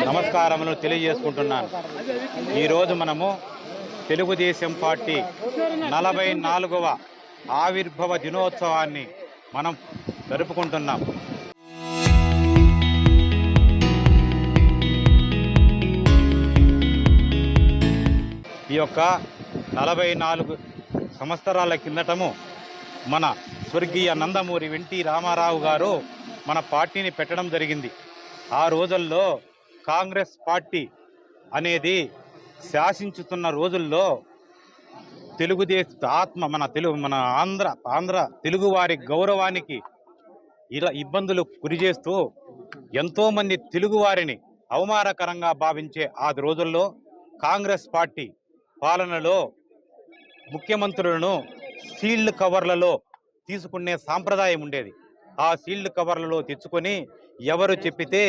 నమస్కారములు తెలియజేసుకుంటున్నాను. ఈరోజు మనము తెలుగుదేశం పార్టీ 44వ ఆవిర్భవ దినోత్సవాన్ని మనం జరుపుకుంటున్నాం. ఈ యొక్క 44 సంవత్సరాల కిందటము మన స్వర్గీయ నందమూరి ఎన్టీ రామారావు గారు మన పార్టీని పెట్టడం జరిగింది. ఆ రోజుల్లో కాంగ్రెస్ పార్టీ అనేది శాసించుతున్న రోజుల్లో తెలుగుదేశ ఆత్మ మన ఆంధ్ర తెలుగువారి గౌరవానికి ఇలా ఇబ్బందులు గురిచేస్తూ ఎంతోమంది తెలుగువారిని అవమానకరంగా భావించే ఆ రోజుల్లో కాంగ్రెస్ పార్టీ పాలనలో ముఖ్యమంత్రులను సీల్డ్ కవర్లలో తీసుకునే సాంప్రదాయం ఉండేది. ఆ సీల్డ్ కవర్లలో తెచ్చుకొని ఎవరు చెప్పితే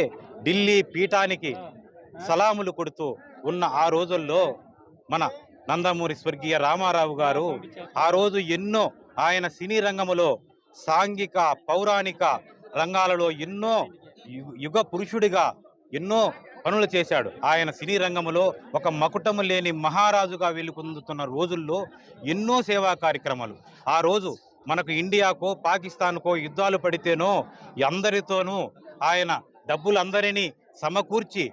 ఢిల్లీ పీఠానికి సలాములు కొడుతూ ఉన్న ఆ రోజుల్లో మన నందమూరి స్వర్గీయ రామారావు గారు ఆ రోజు ఎన్నో ఆయన సినీ రంగములో సాంఘిక పౌరాణిక రంగాలలో ఎన్నో యుగ పురుషుడిగా ఎన్నో పనులు చేశాడు. ఆయన సినీ రంగంలో ఒక మకుటము లేని మహారాజుగా వెలుగొందుతున్న రోజుల్లో ఎన్నో సేవా కార్యక్రమాలు. ఆ రోజు మనకు ఇండియాకో పాకిస్తాన్కో యుద్ధాలు పడితేనో అందరితోనూ ఆయన డబ్బులందరినీ సమకూర్చి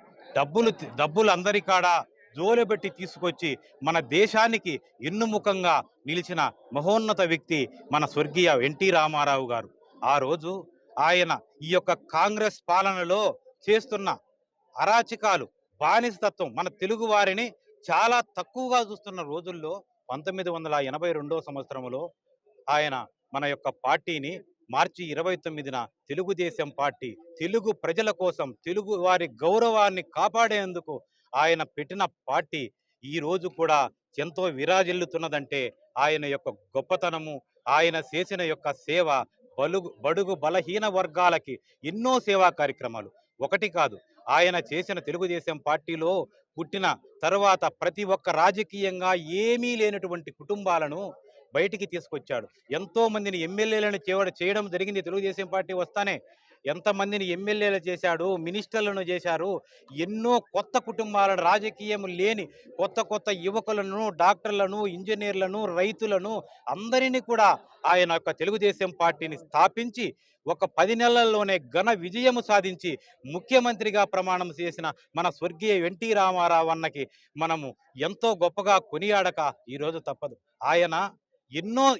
డబ్బులందరి కాడ జోలెబెట్టి తీసుకొచ్చి మన దేశానికి ఎన్నుముఖంగా నిలిచిన మహోన్నత వ్యక్తి మన స్వర్గీయ ఎన్టీ రామారావు గారు. ఆ రోజు ఆయన ఈ యొక్క కాంగ్రెస్ పాలనలో చేస్తున్న అరాచకాలు, బానిసతత్వం మన తెలుగు వారిని చాలా తక్కువగా చూస్తున్న రోజుల్లో 1982 సంవత్సరంలో ఆయన మన యొక్క పార్టీని మార్చి 29న తెలుగుదేశం పార్టీ తెలుగు ప్రజల కోసం తెలుగు వారి గౌరవాన్ని కాపాడేందుకు ఆయన పెట్టిన పార్టీ ఈ రోజు కూడా ఎంతో విరాజిల్లుతున్నదంటే ఆయన యొక్క గొప్పతనము, ఆయన చేసిన యొక్క సేవ బడుగు బలహీన వర్గాలకి ఎన్నో సేవా కార్యక్రమాలు ఒకటి కాదు. ఆయన చేసిన తెలుగుదేశం పార్టీలో పుట్టిన తర్వాత ప్రతి ఒక్క రాజకీయంగా ఏమీ లేనటువంటి కుటుంబాలను బయటికి తీసుకొచ్చాడు. ఎంతో మందిని ఎమ్మెల్యేలను చేయడం జరిగింది. తెలుగుదేశం పార్టీ వస్తానే ఎంతమందిని ఎమ్మెల్యేలు చేశాడు, మినిస్టర్లను చేశారు. ఎన్నో కొత్త కుటుంబాలను, రాజకీయం లేని కొత్త యువకులను, డాక్టర్లను, ఇంజనీర్లను, రైతులను అందరినీ కూడా ఆయన యొక్క తెలుగుదేశం పార్టీని స్థాపించి ఒక 10 నెలల్లోనే ఘన విజయము సాధించి ముఖ్యమంత్రిగా ప్రమాణం చేసిన మన స్వర్గీయ ఎన్టీ రామారావు అన్నకి మనము ఎంతో గొప్పగా కొనియాడక ఈరోజు తప్పదు. ఆయన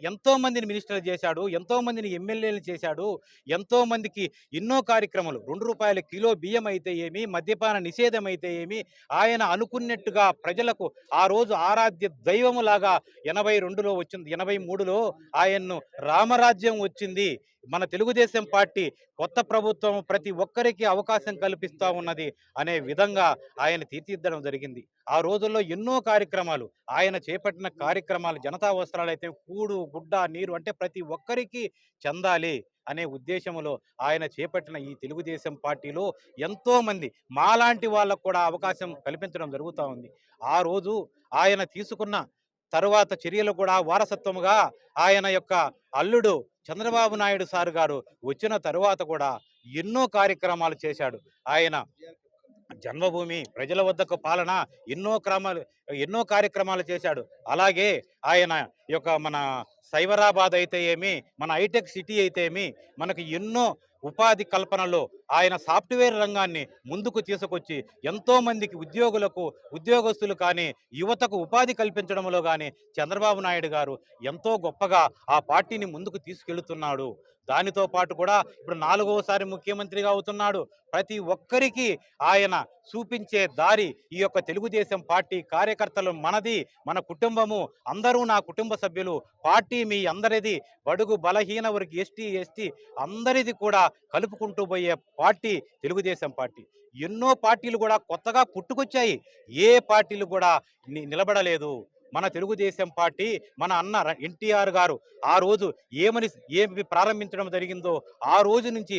ఎంతో మందిని మినిస్టర్లు చేశాడు, ఎంతో మందిని ఎమ్మెల్యేలు చేశాడు, ఎంతో మందికి ఎన్నో కార్యక్రమాలు. ₹2 కిలో బియ్యం అయితే ఏమి, మద్యపాన నిషేధం అయితే ఏమి, ఆయన అనుకున్నట్టుగా ప్రజలకు ఆ రోజు ఆరాధ్య దైవములాగా 82లో వచ్చింది, 83లో ఆయన్ను రామరాజ్యం వచ్చింది. మన తెలుగుదేశం పార్టీ కొత్త ప్రభుత్వం ప్రతి ఒక్కరికి అవకాశం కల్పిస్తూ ఉన్నది అనే విధంగా ఆయన తీర్చిదిద్దడం జరిగింది. ఆ రోజుల్లో ఎన్నో కార్యక్రమాలు ఆయన చేపట్టిన కార్యక్రమాలు, జనతా వస్త్రాలు అయితే కూడు గుడ్డ నీరు అంటే ప్రతి ఒక్కరికి చెందాలి అనే ఉద్దేశంలో ఆయన చేపట్టిన ఈ తెలుగుదేశం పార్టీలో ఎంతో మంది మాలాంటి వాళ్ళకు కూడా అవకాశం కల్పించడం జరుగుతూ ఉంది. ఆ రోజు ఆయన తీసుకున్న తరువాత చర్యలు కూడా వారసత్వముగా ఆయన యొక్క అల్లుడు చంద్రబాబు నాయుడు సార్ గారు వచ్చిన తరువాత కూడా ఎన్నో కార్యక్రమాలు చేశాడు. ఆయన జన్మభూమి ప్రజల వద్దకు పాలన ఎన్నో కార్యక్రమాలు చేశాడు. అలాగే ఆయన యొక్క మన సైబరాబాద్ అయితే ఏమి, మన హైటెక్ సిటీ అయితే ఏమి, మనకు ఎన్నో ఉపాధి కల్పనలో ఆయన సాఫ్ట్వేర్ రంగాన్ని ముందుకు తీసుకొచ్చి ఎంతో మందికి ఉద్యోగస్తులు కానీ యువతకు ఉపాధి కల్పించడంలో కానీ చంద్రబాబు నాయుడు గారు ఎంతో గొప్పగా ఆ పార్టీని ముందుకు తీసుకెళ్తున్నాడు. దానితో పాటు కూడా ఇప్పుడు 4వసారి ముఖ్యమంత్రిగా అవుతున్నాడు. ప్రతి ఒక్కరికి ఆయన చూపించే దారి ఈ యొక్క తెలుగుదేశం పార్టీ కార్యకర్తలు, మనది మన కుటుంబము, అందరూ నా కుటుంబ సభ్యులు, పార్టీ మీ అందరిది, బడుగు బలహీన వర్గ ఎస్టీ అందరిది కూడా కలుపుకుంటూ పోయే పార్టీ తెలుగుదేశం పార్టీ. ఎన్నో పార్టీలు కూడా కొత్తగా పుట్టుకొచ్చాయి, ఏ పార్టీలు కూడా నిలబడలేదు. మన తెలుగుదేశం పార్టీ, మన అన్న ఎన్టీఆర్ గారు ఆ రోజు ఏమి ప్రారంభించడం జరిగిందో ఆ రోజు నుంచి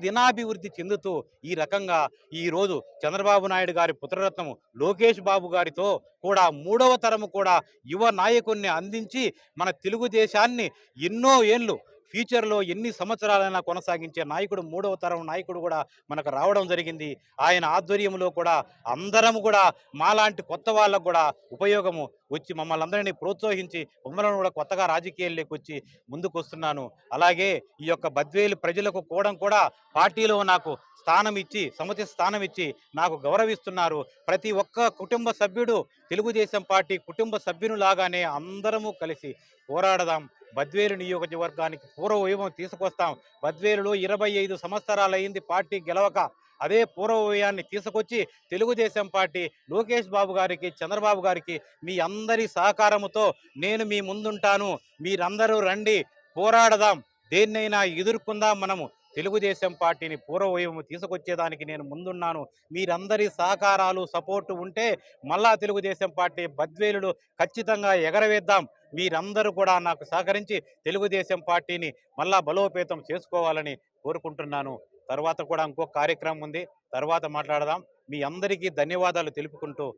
దినాభివృద్ధి చెందుతూ ఈ రకంగా ఈ రోజు చంద్రబాబు నాయుడు గారి పుత్రరత్నము లోకేష్ బాబు గారితో కూడా 3వ తరము కూడా యువ నాయకుడిని అందించి మన తెలుగుదేశాన్ని ఎన్నో ఏళ్ళు ఫ్యూచర్‌లో ఎన్ని సంవత్సరాలైనా కొనసాగించే నాయకుడు, మూడవ తరం నాయకుడు కూడా మనకు రావడం జరిగింది. ఆయన ఆధ్వర్యంలో కూడా అందరం కూడా మాలాంటి కొత్త వాళ్ళకు కూడా ఉపయోగము వచ్చి మమ్మల్ని అందరినీ ప్రోత్సహించి మమ్మల్ని కూడా కొత్తగా రాజకీయాల్లోకొచ్చి ముందుకొస్తున్నాను. అలాగే ఈ యొక్క బద్వేలు ప్రజలకు కూడా పార్టీలో నాకు స్థానం ఇచ్చి, సముచిత స్థానం ఇచ్చి నాకు గౌరవిస్తున్నారు. ప్రతి ఒక్క కుటుంబ సభ్యుడు తెలుగుదేశం పార్టీ కుటుంబ సభ్యునిలాగానే అందరము కలిసి పోరాడదాం. బద్వేలు నియోజకవర్గానికి పూర్వ వైభవం తీసుకొస్తాం. బద్వేలులో 25 సంవత్సరాలయింది పార్టీ గెలవక. అదే పూర్వ వైభవాన్ని తీసుకొచ్చి తెలుగుదేశం పార్టీ లోకేష్ బాబు గారికి, చంద్రబాబు గారికి మీ అందరి సహకారముతో నేను మీ ముందుంటాను. మీరందరూ రండి, పోరాడదాం. దేన్నైనా ఎదుర్కొందాం మనము. తెలుగుదేశం పార్టీని పూర్వ వైభవం తీసుకొచ్చేదానికి నేను ముందున్నాను. మీరందరి సహకారాలు, సపోర్టు ఉంటే మళ్ళా తెలుగుదేశం పార్టీ బద్వేలులో ఖచ్చితంగా ఎగరవేద్దాం. మీరందరూ కూడా నాకు సహకరించి తెలుగుదేశం పార్టీని మళ్ళా బలోపేతం చేసుకోవాలని కోరుకుంటున్నాను. తర్వాత కూడా ఇంకో కార్యక్రమం ఉంది. తర్వాత మాట్లాడదాం. మీ అందరికీ ధన్యవాదాలు తెలుపుకుంటూ